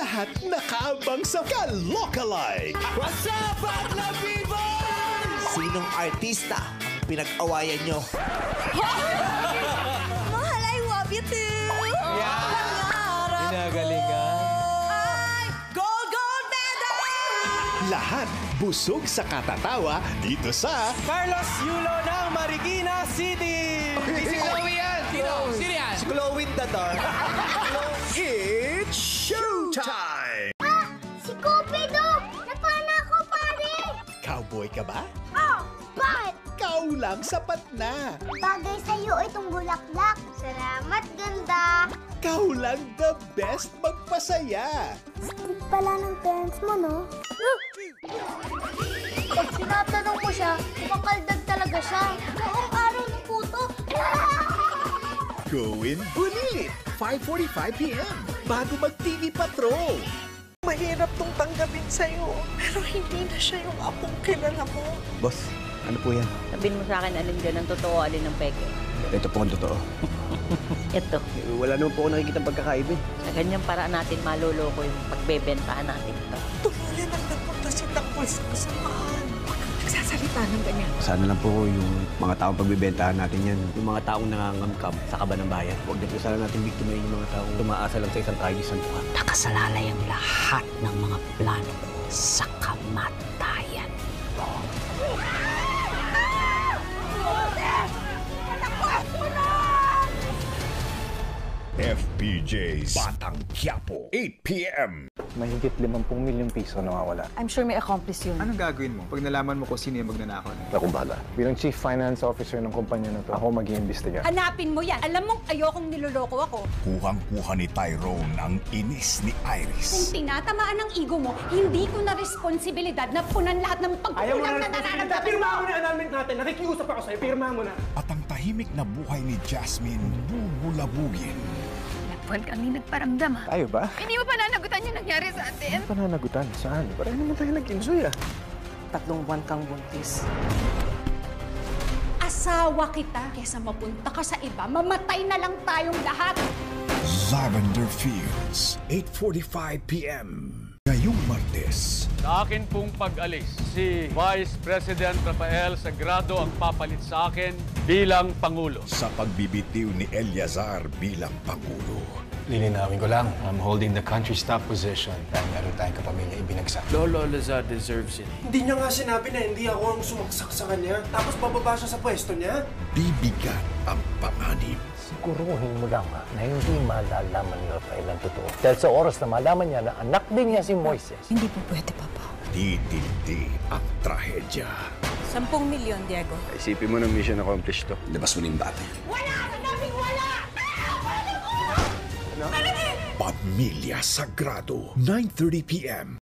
Lahat nakaabang sa Kalokalike. What's up, Bakla people? Sinong artista ang pinag-awayan nyo? Mahal, I love you too! Ginagalingan. Ay, gold medal! Lahat busog sa katatawa dito sa Carlos Yulo ng Marikina City. Si Chloe yan! Sino yan? Si Chloe the Dark. It's Showtime! Si Cupido! Napana ako, pare! Cowboy ka ba? Oh, bakit? Ikaw lang sapat na. Bagay sa'yo itong bulaklak. Salamat, ganda. Ikaw lang the best magpasaya. Strict pala ng parents mo, no? Pag sinatanong mo siya, makaldag talaga siya. Noong araw ng puto. Going Bunit! 5:45 p.m. Bago mag-TV Patrol. Mahirap tong tanggapin sa'yo, pero hindi na siya yung apong kilala mo. Boss, ano po yan? Sabihin mo sa akin alin dyan ang totoo, alin ang peke. Ito po ang totoo. Ito. Wala naman po ako nakikita pagkakaiba. Sa ganyang paraan natin maloloko yung pagbebentahan natin ito. Tuluyan ang napunta si Takboy sa kasamaan. Nagsasalita ng ganyan. Sana lang po yung mga taong pagbibentahan natin yan. Yung mga taong nangangamkam sa kaba ng bayan. Huwag na po sana natin biktimahin yung mga taong tumaasa lang sa isang tragis santukan. Nakasalalay ang lahat ng mga plano ko sa kamatayan mo. FPJ's Batang Quiapo, 8 p.m. Mahigit 50 milyong piso nawawala. I'm sure may accomplice yun. Anong gagawin mo pag nalaman mo kung sino yung magnanakaw na? Ako bahala. Bilang Chief Finance Officer ng kumpanya na to, ako mag-iimbestiga. Hanapin mo yan. Alam mong ayokong niloloko ako. Kuhang-kuha ni Tyrone ang inis ni Kung Iris. tinatamaan ang ego mo, hindi ko na responsibilidad na punan lahat ng pagkukulang na nararamdaman mo. Pirma mo na annulment natin. Nakikiusap ako sa'yo. Pirma mo na. At ang tahimik na buhay ni Jasmine bubulabugin. Buwan kami nagparamdam, ha? Tayo ba? Hindi mo pananagutan yung nangyari sa atin. Pananagutan? Saan? Parang naman tayo nag-enjoy ah. 3 buwan kang buntis. Asawa kita. Kesa mapunta ka sa iba, mamatay na lang tayong lahat. Lavender Fields, 8:45 p.m. Ngayong Martes. Sa akin pong pag-alis, si Vice President Rafael Sagrado ang papalit sa akin bilang Pangulo. Sa pagbibitiw ni Eliazar bilang Pangulo. Lilinawin ko lang, I'm holding the country's top position dahil meron tayong kapamilya ibinagsak. Lolo Lazar deserves it. Hindi niya nga sinabi na hindi ako ang sumaksak sa kanya. Tapos bababa siya sa pwesto niya. Bibigat ang panganib. Siguruhin mo lang na hindi malalaman ni Rafael ang totoo. Dahil sa oras na malaman niya na anak din niya si Moises. Hindi po pwede, Papa. Titindi ang trahedya. 10 milyon, Diego. Isipin mo ng mission accomplished to. Labas mo na yung bata. Wala! Sinabing wala! Pamilya Sagrado, 9:30 p.m.